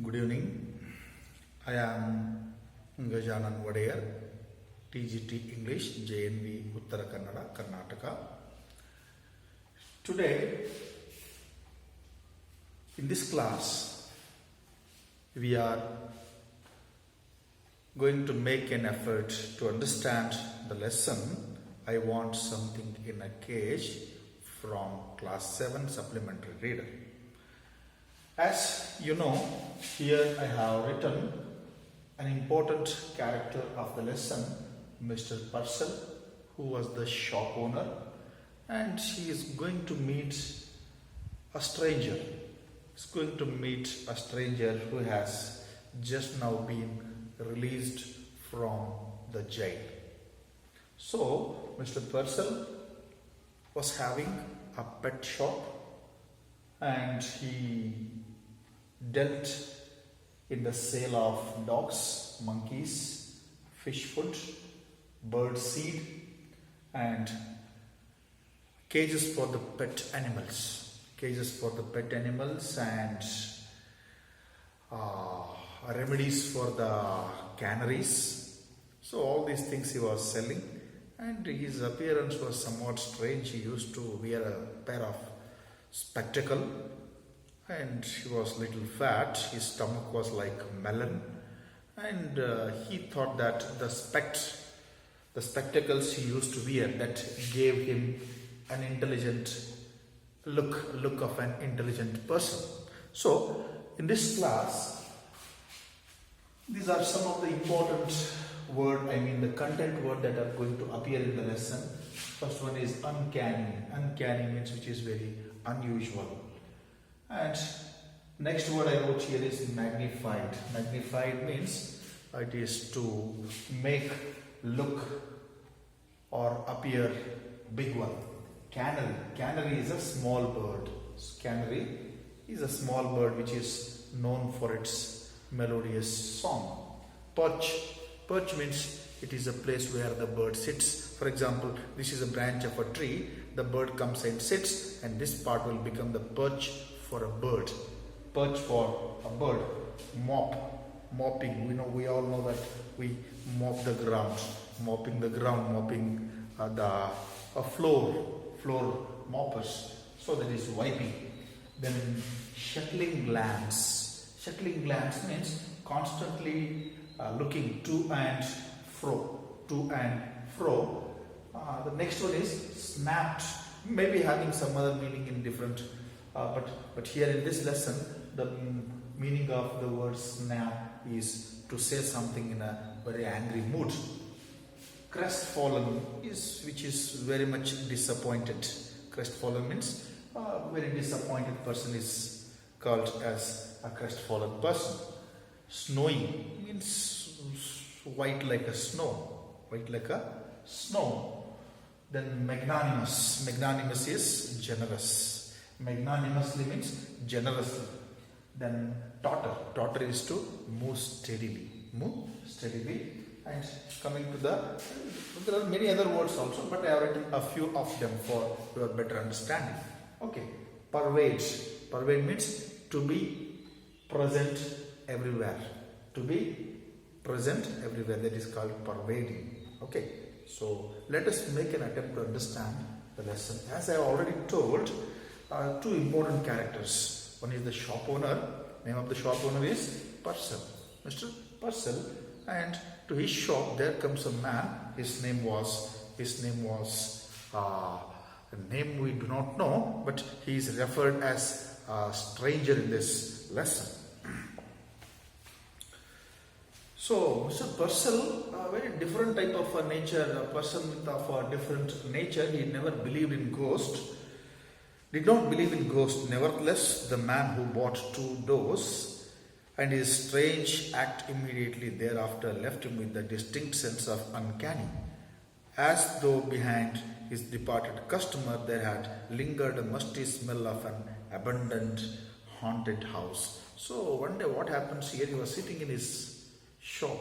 Good evening. I am Gajanan Vadeyar, TGT English, JNV, Uttara Kannada, Karnataka. Today, in this class, we are going to make an effort to understand the lesson I Want Something in a Cage from Class 7 Supplementary Reader. As you know, here I have written an important character of the lesson, Mr. Purcell, who was the shop owner, and he is going to meet a stranger. He's going to meet a stranger who has just now been released from the jail. So, Mr. Purcell was having a pet shop and he dealt in the sale of dogs, monkeys, fish food, bird seed and cages for the pet animals. Cages for the pet animals and remedies for the canaries. So all these things he was selling, and his appearance was somewhat strange. He used to wear a pair of spectacles and he was little fat. His stomach was like melon, and he thought that the spectacles he used to wear that gave him an intelligent look of an intelligent person. So in this class, these are some of the important the content word that are going to appear in the lesson. First one is uncanny. Uncanny means which is very unusual. And next word I wrote here is magnified. Magnified means it is to make look or appear big one. Canary. Canary is a small bird. Canary is a small bird which is known for its melodious song. Perch. Perch means it is a place where the bird sits. For example, this is a branch of a tree. The bird comes and sits, and this part will become the perch for a bird. Perch for a bird. Mop. Mopping. We all know that we mop the ground. Mopping the ground. Mopping the floor moppers. So that is wiping. Then shuttling glance. Shuttling glance means constantly looking to and fro. To and fro. The next one is snapped. Maybe having some other meaning in different, but here in this lesson, the meaning of the word snap is to say something in a very angry mood. Crestfallen is which is very much disappointed. Crestfallen means a very disappointed person is called as a crestfallen person. Snowy means white like a snow. White like a snow. Then magnanimous. Magnanimous is generous. Magnanimously means generously. Then totter. Totter is to move steadily. Move steadily. And coming to there are many other words also, but I have written a few of them for your better understanding. Okay. Pervade. Pervade means to be present everywhere. To be present everywhere. That is called pervading. Okay. So let us make an attempt to understand the lesson. As I have already told, two important characters. One is the shop owner. Name of the shop owner is Purcell. Mr. Purcell. And to his shop there comes a man. His name was a name we do not know, but he is referred as a stranger in this lesson. So Mr. Purcell, a very different type of a nature, a person of a different nature. He never believed in ghosts. Did not believe in ghosts. Nevertheless, the man who bought 2 doors and his strange act immediately thereafter left him with a distinct sense of uncanny, as though behind his departed customer there had lingered a musty smell of an abandoned haunted house. So one day what happens here, he was sitting in his shop.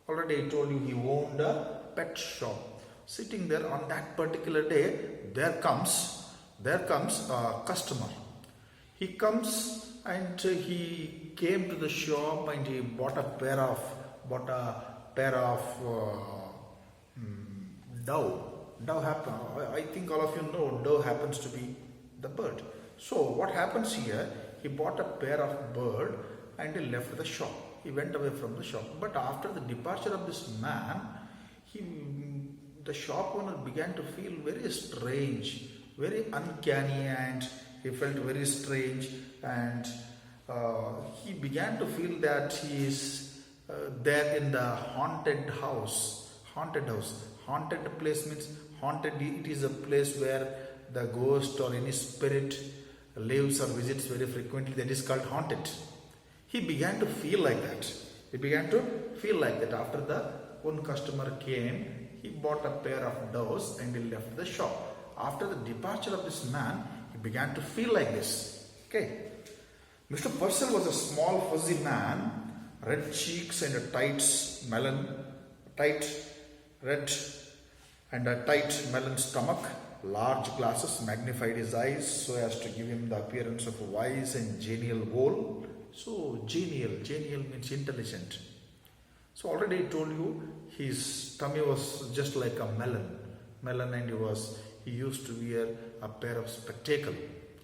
Already I told you he owned a pet shop. Sitting there on that particular day, there comes a customer. He comes and he came to the shop and he bought a pair of dove. Dove happen. I think all of you know dove happens to be the bird. So what happens here? He bought a pair of bird and he left the shop. He went away from the shop. But after the departure of this man, the shop owner began to feel very strange, very uncanny, and he felt very strange, and he began to feel that he is there in the haunted house. Haunted place means haunted. It is a place where the ghost or any spirit lives or visits very frequently. That is called haunted. He began to feel like that. After the one customer came, he bought a pair of doves and he left the shop. After the departure of this man, he began to feel like this. Okay. Mr. Purcell was a small fuzzy man, red cheeks and a tight melon stomach. Large glasses magnified his eyes so as to give him the appearance of a wise and genial owl. So genial means intelligent. So already I told you his tummy was just like a melon, and he used to wear a pair of spectacles.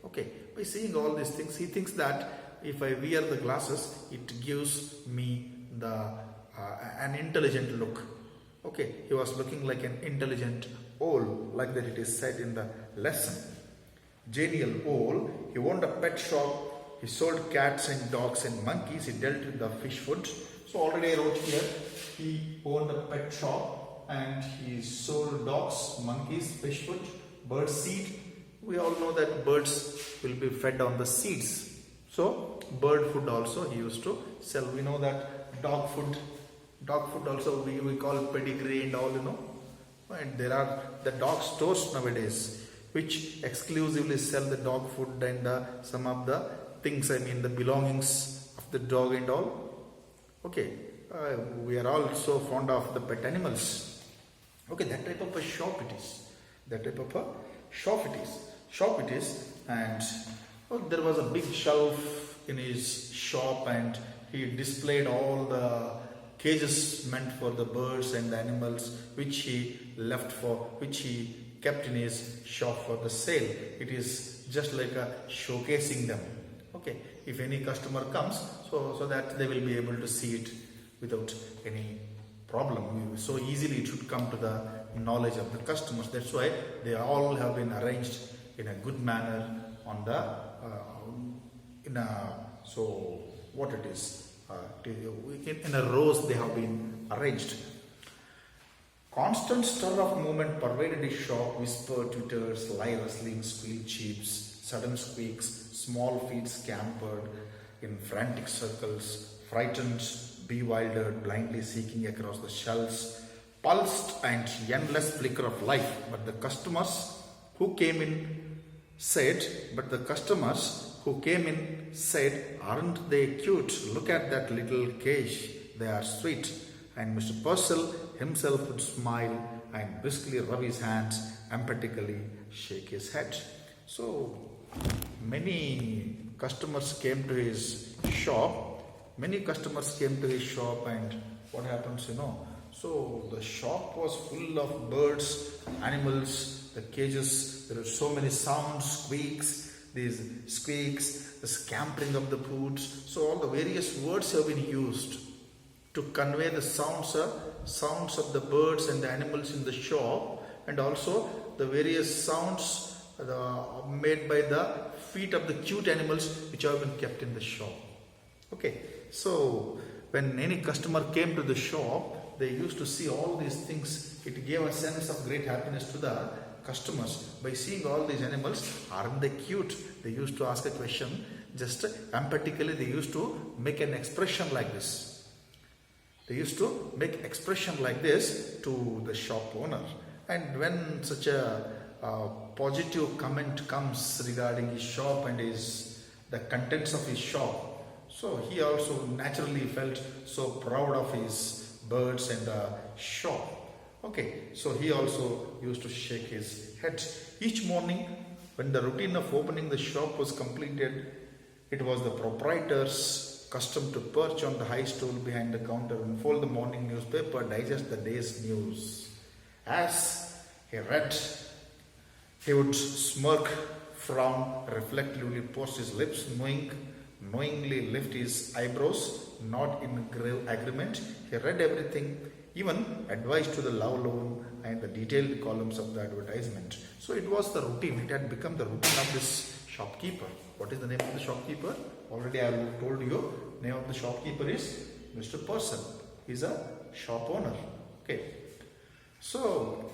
Okay, by seeing all these things, he thinks that if I wear the glasses, it gives me an intelligent look. Okay, he was looking like an intelligent owl, like that it is said in the lesson. Genial owl. He owned a pet shop. He sold cats and dogs and monkeys. He dealt with the fish food. So already I wrote here, he owned a pet shop and he sold dogs, monkeys, fish food, bird seed. We all know that birds will be fed on the seeds. So bird food also he used to sell. We know that dog food also we call pedigree and all, And there are the dog stores nowadays which exclusively sell the dog food and some of the things, the belongings of the dog and all. Okay, we are all so fond of the pet animals. Okay, that type of a shop it is. And there was a big shelf in his shop and he displayed all the cages meant for the birds and the animals which he kept in his shop for the sale. It is just like showcasing them. Okay, if any customer comes, so that they will be able to see it without any problem. So easily it should come to the knowledge of the customers. That's why they all have been arranged in a good manner on the in a rows they have been arranged. Constant stir of movement pervaded his shop. Whisper, twitters, lie rustling, squeal cheeps, sudden squeaks, small feet scampered in frantic circles, frightened, bewildered, blindly seeking across the shelves, pulsed and endless flicker of life. But the customers who came in said, aren't they cute? Look at that little cage. They are sweet. And Mr. Purcell himself would smile and briskly rub his hands, emphatically shake his head. So many customers came to his shop. And what happens, So the shop was full of birds, animals, the cages. There are so many sounds, squeaks, the scampering of the poods. So all the various words have been used to convey the sounds of the birds and the animals in the shop, and also the various sounds made by the feet of the cute animals which have been kept in the shop. Okay, so when any customer came to the shop, they used to see all these things. It gave a sense of great happiness to the customers. By seeing all these animals, aren't they cute? They used to ask a question. Just emphatically they used to make an expression like this. They used to make expression like this to the shop owner. And when such a positive comment comes regarding his shop and the contents of his shop, so he also naturally felt so proud of his birds and the shop. Okay, so he also used to shake his head. Each morning when the routine of opening the shop was completed, It was the proprietor's custom to perch on the high stool behind the counter and fold the morning newspaper, digest the day's news. As he read, he would smirk, frown, reflectively post his lips, knowingly lift his eyebrows, nod in agreement. He read everything, even advice to the love loan and the detailed columns of the advertisement. So it was the routine. It had become the routine of this shopkeeper. What is the name of the shopkeeper? Already I have told you. Name of the shopkeeper is Mr. Purcell. He is a shop owner. Okay. So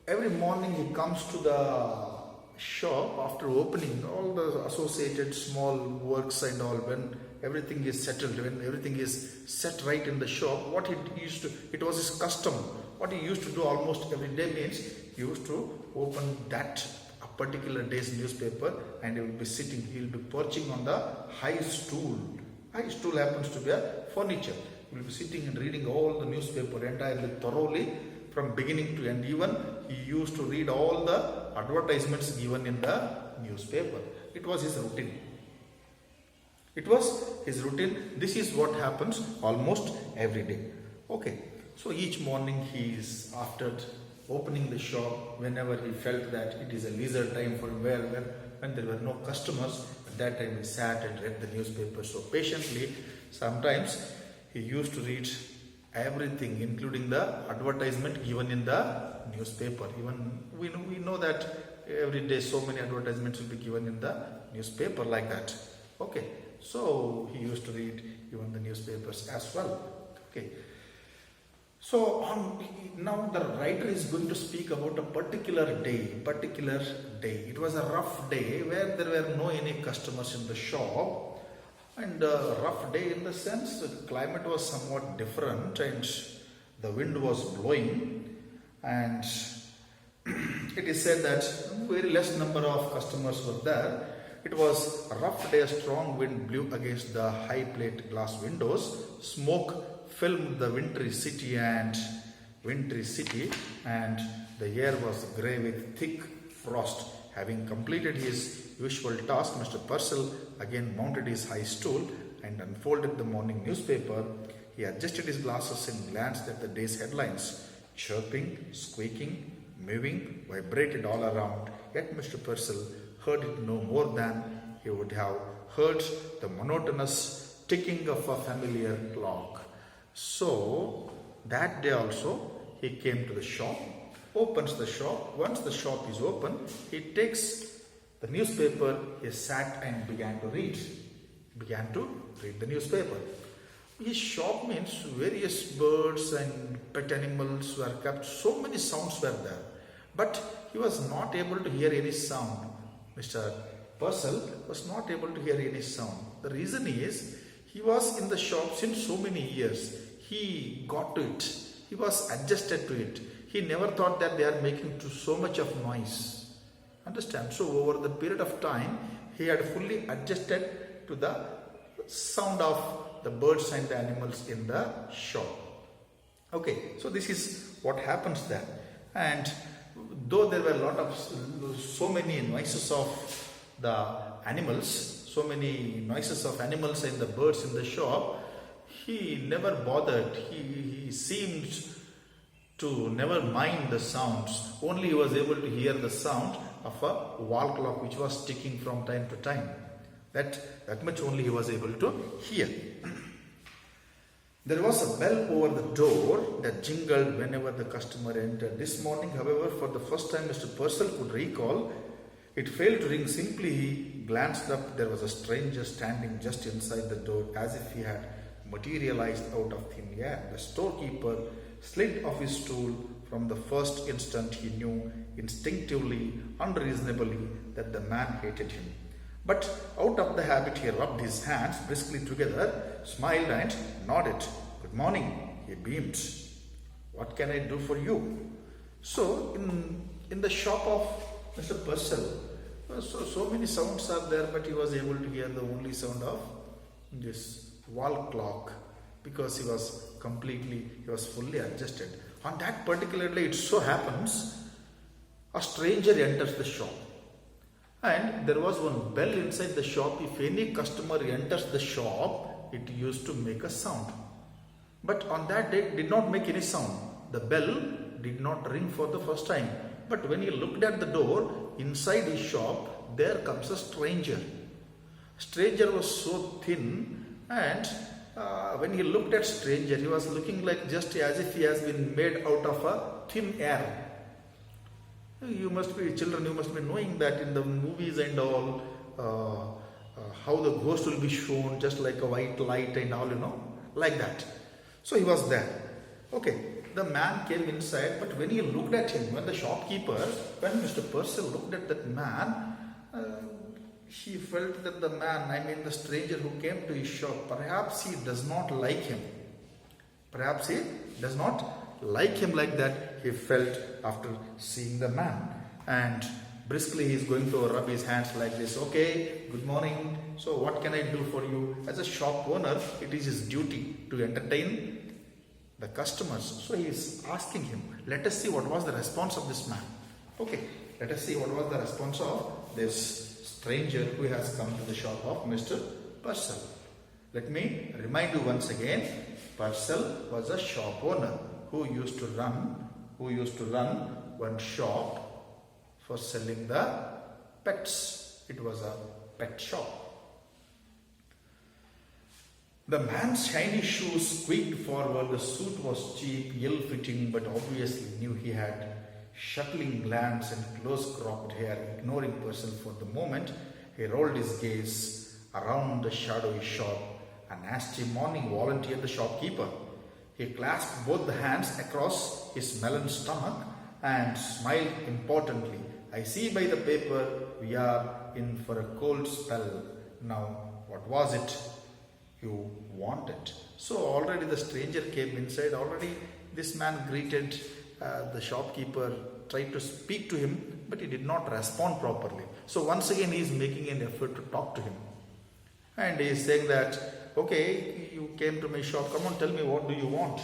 every morning he comes to the shop after opening all the associated small works and all. When everything is settled, when everything is set right in the shop, what he used to, it was his custom. What he used to do almost every day means he used to open that a particular day's newspaper and he will be sitting, he will be perching on the high stool. High stool happens to be a furniture. He will be sitting and reading all the newspaper entirely thoroughly from beginning to end. Even he used to read all the advertisements given in the newspaper. It was his routine. It was his routine. This is what happens almost every day. Okay. So each morning he is, after opening the shop, whenever he felt that it is a leisure time for him, when there were no customers, at that time he sat and read the newspaper so patiently. Sometimes he used to read everything, including the advertisement given in the newspaper. Even we know that every day so many advertisements will be given in the newspaper like that. Okay, so he used to read even the newspapers as well. Okay, so now the writer is going to speak about a particular day. It was a rough day where there were no any customers in the shop. And a rough day in the sense the climate was somewhat different and the wind was blowing, and it is said that very less number of customers were there. It was a rough day. A strong wind blew against the high plate glass windows. Smoke filled the wintry city and the air was grey with thick frost. Having completed his usual task, Mr. Purcell again mounted his high stool and unfolded the morning newspaper. He adjusted his glasses and glanced at the day's headlines. Chirping, squeaking, moving, vibrated all around. Yet Mr. Purcell heard it no more than he would have heard the monotonous ticking of a familiar clock. So that day also he came to the shop, opens the shop. Once the shop is open, he takes the newspaper. He sat and began to read the newspaper. His shop means various birds and pet animals were kept. So many sounds were there, but he was not able to hear any sound. Mr. Purcell was not able to hear any sound. The reason is he was in the shop since so many years. He got to it. He was adjusted to it. He never thought that they are making so much of noise. Understand? So over the period of time, he had fully adjusted to the sound of the birds and the animals in the shop. Okay, so this is what happens there. And though there were so many noises of the animals, and the birds in the shop, he never bothered. He seemed to never mind the sounds. Only he was able to hear the sound of a wall clock which was ticking from time to time. That much only he was able to hear. There was a bell over the door that jingled whenever the customer entered. This morning, however, for the first time Mr. Purcell could recall, it failed to ring. Simply he glanced up. There was a stranger standing just inside the door, as if he had materialized out of thin air. The storekeeper slid off his stool. From the first instant he knew instinctively, unreasonably, that the man hated him. But out of the habit he rubbed his hands briskly together, smiled and nodded. Good morning, he beamed. What can I do for you? So in the shop of Mr. Purcell, so many sounds are there, but he was able to hear the only sound of this wall clock, because he was fully adjusted. On that particular day, it so happens a stranger enters the shop, And there was one bell inside the shop. If any customer enters the shop, it used to make a sound. But on that day, it did not make any sound. The bell did not ring for the first time. But when he looked at the door, inside his shop, there comes a stranger. Stranger was so thin, and when he looked at stranger, he was looking like just as if he has been made out of a thin air. You must be children, you must be knowing that in the movies and all, how the ghost will be shown just like a white light and all, like that. So he was there. Okay, the man came inside, but when he looked at him, when Mr. Purcell looked at that man, he felt that the man, the stranger who came to his shop, perhaps he does not like him. Perhaps he does not like him like that, he felt after seeing the man. And briskly he is going to rub his hands like this. Okay, good morning. So what can I do for you? As a shop owner, it is his duty to entertain the customers. So he is asking him. Let us see what was the response of this man. Okay, let us see what was the response of this stranger who has come to the shop of Mr. Purcell. Let me remind you once again, Purcell was a shop owner who used to run one shop for selling the pets. It was a pet shop. The man's shiny shoes squeaked forward. The suit was cheap, ill-fitting, but obviously knew he had shuttling glance and close-cropped hair. Ignoring Purcell for the moment, he rolled his gaze around the shadowy shop. A nasty morning, volunteered the shopkeeper. He clasped both the hands across his melon stomach and smiled importantly. I see by the paper we are in for a cold spell. Now, what was it you wanted? So already the stranger came inside. Already this man greeted the shopkeeper, tried to speak to him, but he did not respond properly. So once again he is making an effort to talk to him. And he is saying that, okay, you came to my shop, come on, tell me what do you want?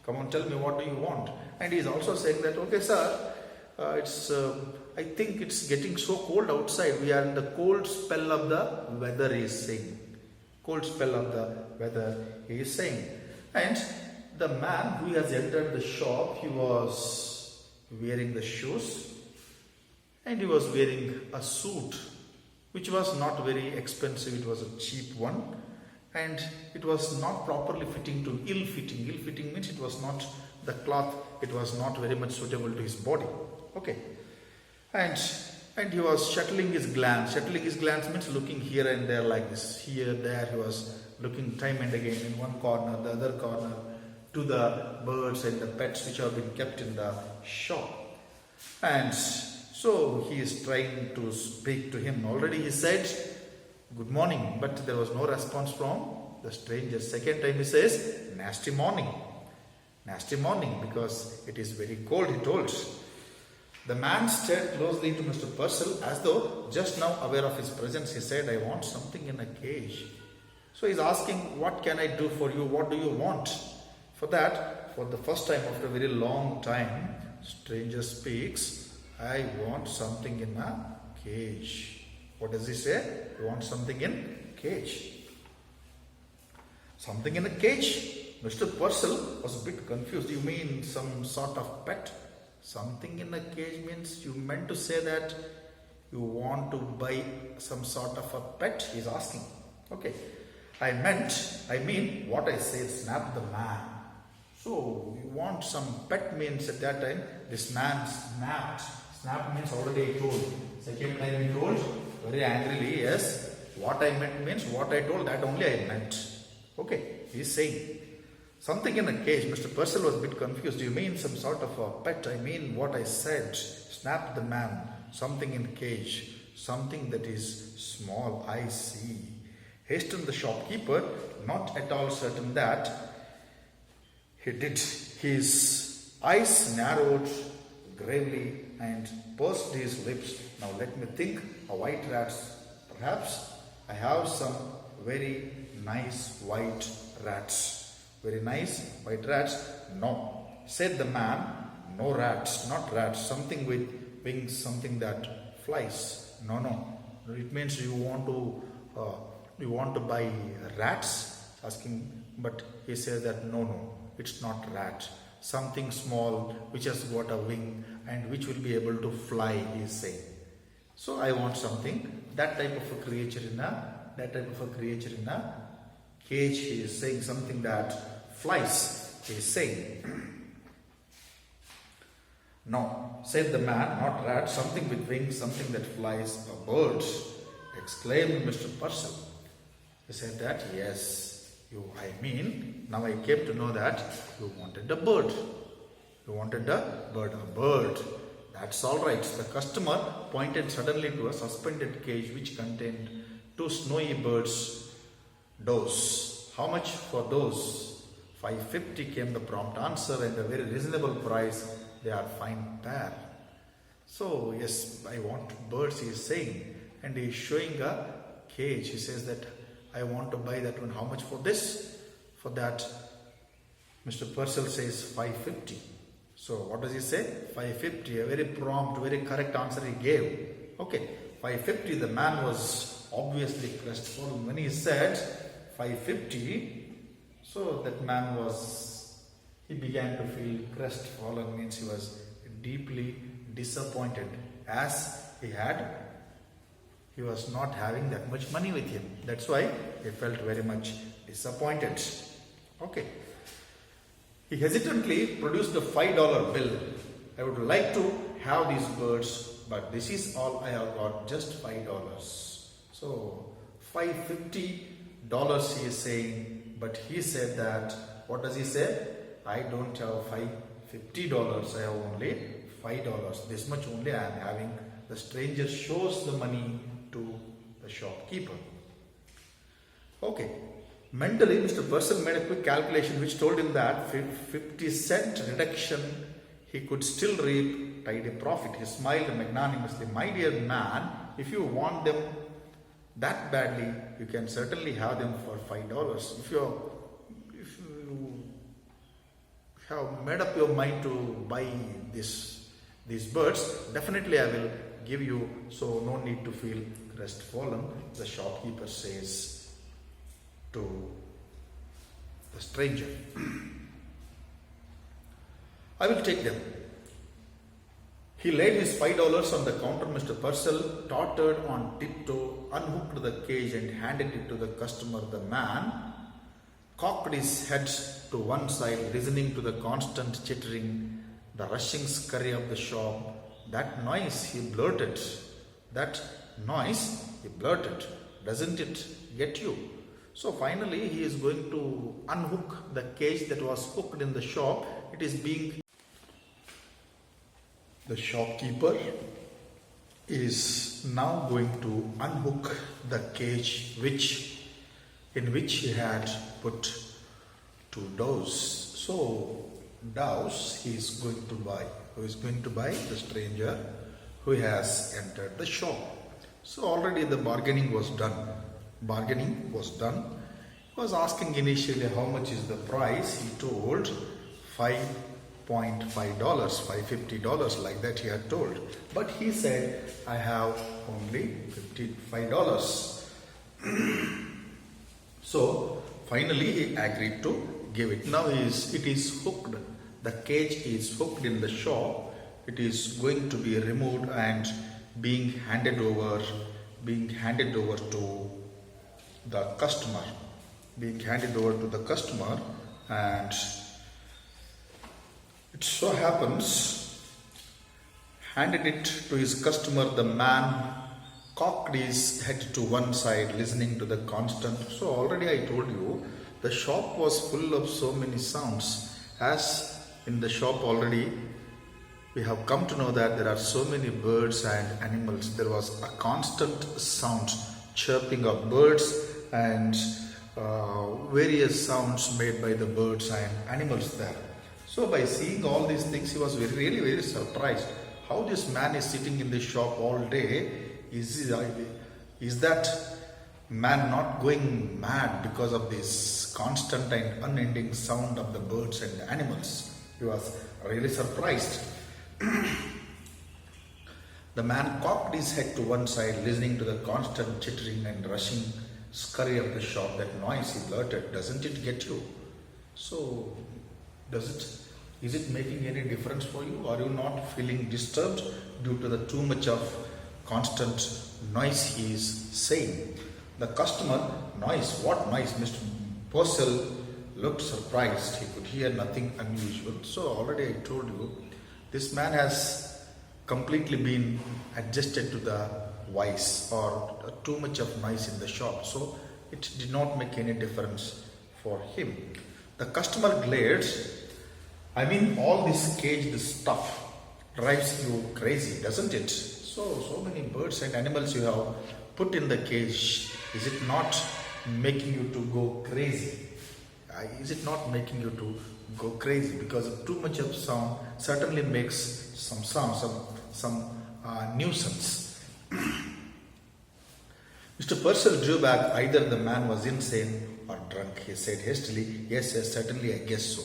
Come on, tell me what do you want? And he is also saying that, okay sir, I think it's getting so cold outside. We are in the cold spell of the weather, he is saying. Cold spell of the weather, he is saying. And the man who has entered the shop, he was wearing the shoes and he was wearing a suit which was not very expensive. It was a cheap one. And it was not properly fitting to ill-fitting. Ill-fitting means it was not the cloth, it was not very much suitable to his body. Okay. And he was shuttling his glance. Shuttling his glance means looking here and there like this. Here, there, he was looking time and again in one corner, the other corner, to the birds and the pets which have been kept in the shop. And so he is trying to speak to him. Already he said, good morning, but there was no response from the stranger. Second time he says, nasty morning. Nasty morning, because it is very cold, he told. The man stared closely to Mr. Purcell as though just now aware of his presence. He said, I want something in a cage. So he is asking, what can I do for you? What do you want? For that, for the first time after a very long time, stranger speaks, I want something in a cage. What does he say? You want something in cage. Something in a cage? Mr. Purcell was a bit confused. You mean some sort of pet? Something in a cage means you meant to say that you want to buy some sort of a pet? He's asking. Okay. I mean what I say, snapped the man. So you want some pet means at that time, this man snapped. Snap means already I told. Second time he told, very angrily, yes, what I meant means what I told, that only I meant. Okay, he's saying something in a cage. Mr. Purcell was a bit confused. You mean some sort of a pet? I mean what I said. Snapped the man. Something in cage. Something that is small. I see. Hastened the shopkeeper, not at all certain that he did. His eyes narrowed gravely and pursed his lips. Now let me think. A white rat. Perhaps I have some very nice white rats. Very nice white rats? No. Said the man. No rats. Not rats. Something with wings. Something that flies. No. It means you want to buy rats, asking, but he says that no, it's not rat. Something small which has got a wing and which will be able to fly, he is saying. So I want something, that type of a creature in a cage, he is saying. Something that flies, he is saying. No, said the man, not rat, something with wings, something that flies, a bird, exclaimed Mr. Purcell. He said that, yes, now I came to know that you wanted a bird. You wanted a bird. That's all right. The customer pointed suddenly to a suspended cage which contained 2 snowy birds' does. How much for those? $5.50 came the prompt answer, and a very reasonable price. They are fine pair. So yes, I want birds, he is saying, and he is showing a cage. He says that I want to buy that one. How much for this? For that, Mr. Purcell says $5.50. So what does he say? $5.50. A very prompt, very correct answer he gave. Okay, $5.50. The man was obviously crestfallen when he said $5.50. So that man he began to feel crestfallen, means he was deeply disappointed, as he was not having that much money with him. That's why he felt very much disappointed. Okay. He hesitantly produced the $5 bill. I would like to have these birds, but this is all I have got, just $5. So $5.50 he is saying, but he said that, what does he say? I don't have $50, I have only $5. This much only I am having. The stranger shows the money to the shopkeeper. Okay. Mentally, Mr. Purcell made a quick calculation which told him that 50-cent reduction, he could still reap tidy profit. He smiled magnanimously. My dear man, if you want them that badly, you can certainly have them for $5. If you have made up your mind to buy these birds, definitely I will give you, so no need to feel crestfallen, the shopkeeper says to the stranger. I will take them. He laid his $5 on the counter. Mr. Purcell tottered on tiptoe, unhooked the cage and handed it to the customer. The man cocked his head to one side, listening to the constant chittering, the rushing scurry of the shop. That noise, he blurted. Doesn't it get you? So finally he is going to unhook the cage that was hooked in the shop. It is being... The shopkeeper is now going to unhook the cage in which he had put 2 doves. So doves he is going to buy. Who is going to buy? The stranger who has entered the shop. So already the bargaining was done. He was asking initially how much is the price. He told $5.50, like that he had told. But he said, I have only $55. So finally he agreed to give it. Now it is hooked. The cage is hooked in the shop. It is going to be removed and being handed over to the customer. And it so happens, handed it to his customer, the man cocked his head to one side, listening to the constant. So already I told you, the shop was full of so many sounds. As in the shop already, we have come to know that there are so many birds and animals. There was a constant sound, chirping of birds and various sounds made by the birds and animals there. So by seeing all these things, he was really very surprised. How this man is sitting in the shop all day? Is that man not going mad because of this constant and unending sound of the birds and the animals? He was really surprised. The man cocked his head to one side, listening to the constant chittering and rushing scurry of the shop. That noise, he blurted, doesn't it get you? So, is it making any difference for you? Are you not feeling disturbed due to the too much of constant noise he is saying? The customer, noise, what noise? Mr. Purcell looked surprised. He could hear nothing unusual. So already I told you, this man has completely been adjusted to the voice or too much of noise in the shop. So it did not make any difference for him. The customer glared. I mean, all this caged stuff drives you crazy, doesn't it? So many birds and animals you have put in the cage. Is it not making you to go crazy? Is it not making you to go crazy? Because of too much of sound certainly makes some sound, some nuisance. Mr. Purcell drew back. Either the man was insane or drunk, he said hastily. Yes, certainly, I guess so.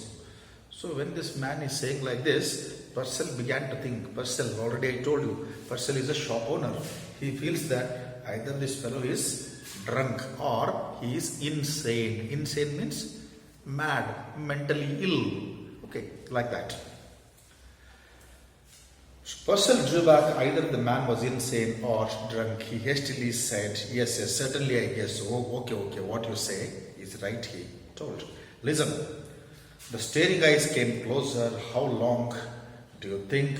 So when this man is saying like this, Purcell began to think. Purcell, already I told you, Purcell is a shop owner. He feels that either this fellow is drunk or he is insane. Insane means mad, mentally ill. Okay, like that. Purcell drew back. Either the man was insane or drunk. He hastily said, yes, certainly I guess so. Oh, okay, what you say is right, he told. Listen, the staring eyes came closer. How long do you think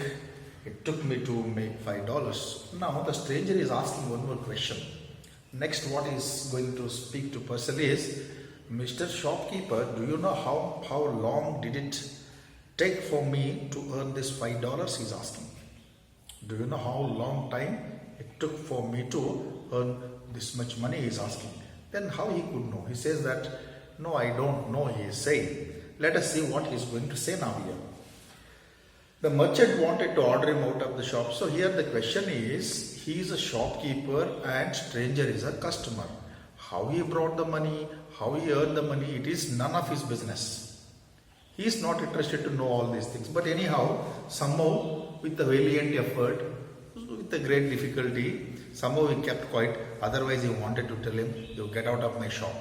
it took me to make $5? Now the stranger is asking one more question. Next, what is going to speak to Purcell is, Mr. Shopkeeper, do you know how long did it take for me to earn this $5? He's asking. Do you know how long time it took for me to earn this much money? He's asking. Then how he could know? He says that, no, I don't know, he is saying. Let us see what he is going to say now here. The merchant wanted to order him out of the shop. So here the question is, he is a shopkeeper and stranger is a customer. How he brought the money, how he earned the money, it is none of his business. He is not interested to know all these things. But anyhow, somehow with a valiant effort, with a great difficulty, somehow he kept quiet. Otherwise he wanted to tell him, you get out of my shop.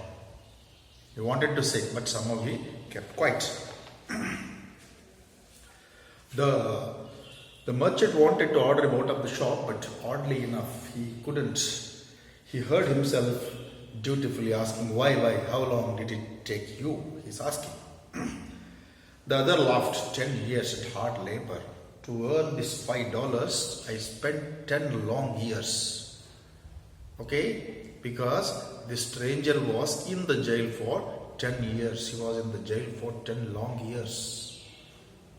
He wanted to say, but somehow he kept quiet. The merchant wanted to order him out of the shop, but oddly enough, he couldn't. He heard himself dutifully asking, why, how long did it take you? He's asking. The other laughed. 10 years at hard labor. To earn this $5, I spent 10 long years. Okay? Because the stranger was in the jail for 10 years. He was in the jail for 10 long years.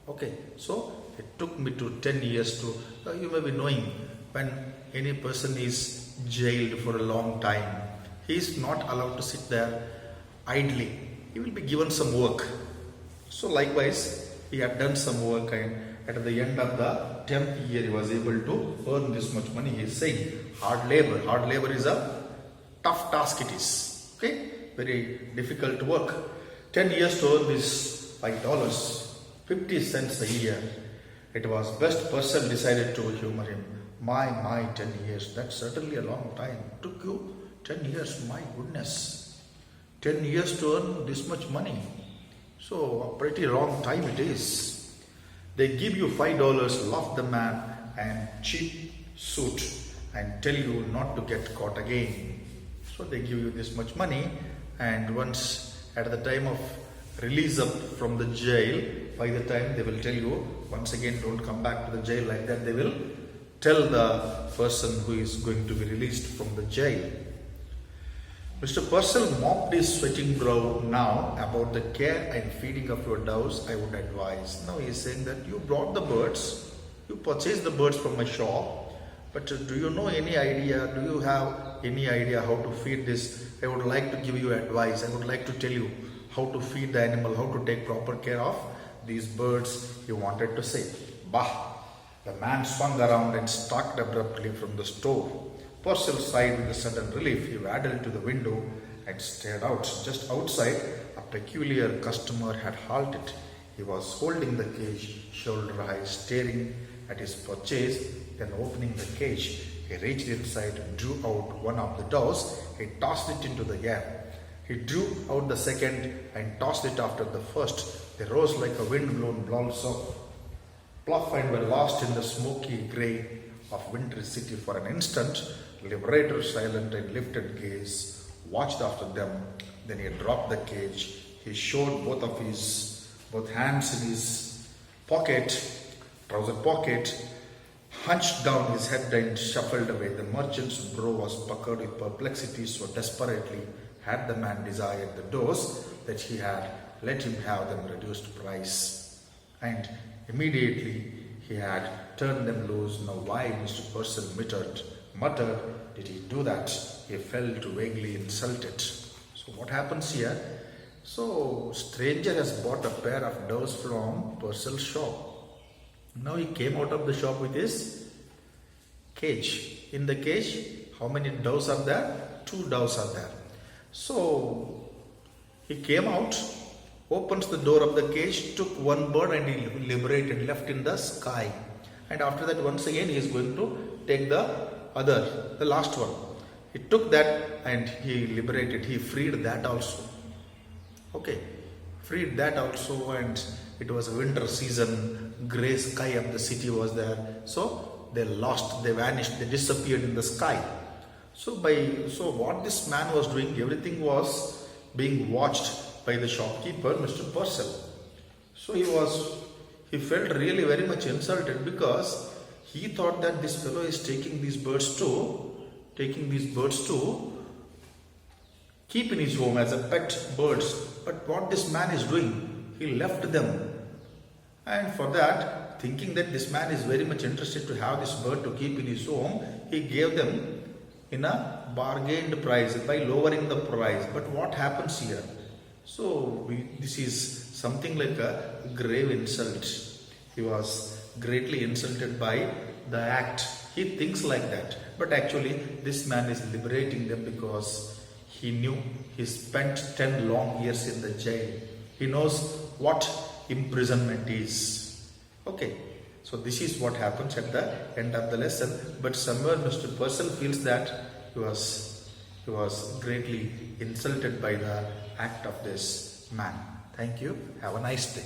Okay, so it took me to 10 years to, you may be knowing, when any person is jailed for a long time, he is not allowed to sit there idly. He will be given some work. So likewise, he had done some work, and at the end of the 10th year, he was able to earn this much money. He is saying, hard labor. Hard labor is a tough task it is. Okay, very difficult work. 10 years to earn this $5. 50 cents a year. It was best Purcell decided to humor him. My, 10 years. That's certainly a long time. Took you 10 years. My goodness. 10 years to earn this much money. So a pretty long time it is. They give you $5, laugh the man, and cheap suit, and tell you not to get caught again. So they give you this much money, and once at the time of release up from the jail, by the time they will tell you, once again don't come back to the jail like that, they will tell the person who is going to be released from the jail. Mr. Purcell mopped his sweating brow. Now about the care and feeding of your doves, I would advise. Now he is saying that you brought the birds, you purchased the birds from my shop, but do you know any idea, do you have any idea how to feed this? I would like to give you advice. I would like to tell you how to feed the animal, how to take proper care of these birds, he wanted to say. Bah! The man swung around and stalked abruptly from the store. Purcell sighed with a sudden relief. He waddled to the window and stared out. Just outside, a peculiar customer had halted. He was holding the cage, shoulder high, staring at his purchase. Then opening the cage, he reached inside, drew out one of the doors, he tossed it into the air. He drew out the second and tossed it after the first. They rose like a wind-blown balls of fluff and were lost in the smoky grey of wintry city. For an instant, Liberator, silent and lifted gaze, watched after them. Then he dropped the cage. He showed both hands in his trouser pocket, hunched down his head and shuffled away. The merchant's brow was puckered with perplexity, so desperately had the man desired the doors that he had let him have them reduced price. And immediately he had turned them loose. Now why, Mr. Purcell muttered, did he do that? He felt vaguely insulted. So what happens here? So stranger has bought a pair of doves from Purcell's shop. Now he came out of the shop with his cage. In the cage, how many doves are there? 2 doves are there. So he came out, opens the door of the cage, took one bird and he liberated, left in the sky. And after that, once again, he is going to take the last one. He took that and he liberated, he freed that also. Okay, freed that also, and it was a winter season, grey sky of the city was there. So they vanished, they disappeared in the sky. So what this man was doing, everything was being watched by the shopkeeper, Mr. Purcell. So he felt really very much insulted, because he thought that this fellow is taking these birds to keep in his home as a pet birds. But what this man is doing, he left them. And for that, thinking that this man is very much interested to have this bird to keep in his home, he gave them in a bargained price by lowering the price. But what happens here? So this is something like a grave insult. He was greatly insulted by the act. He thinks like that. But actually this man is liberating them, because he knew he spent 10 long years in the jail. He knows what imprisonment is. Okay. So this is what happens at the end of the lesson. But somewhere Mr. Purcell feels that he was greatly insulted by the act of this man. Thank you. Have a nice day.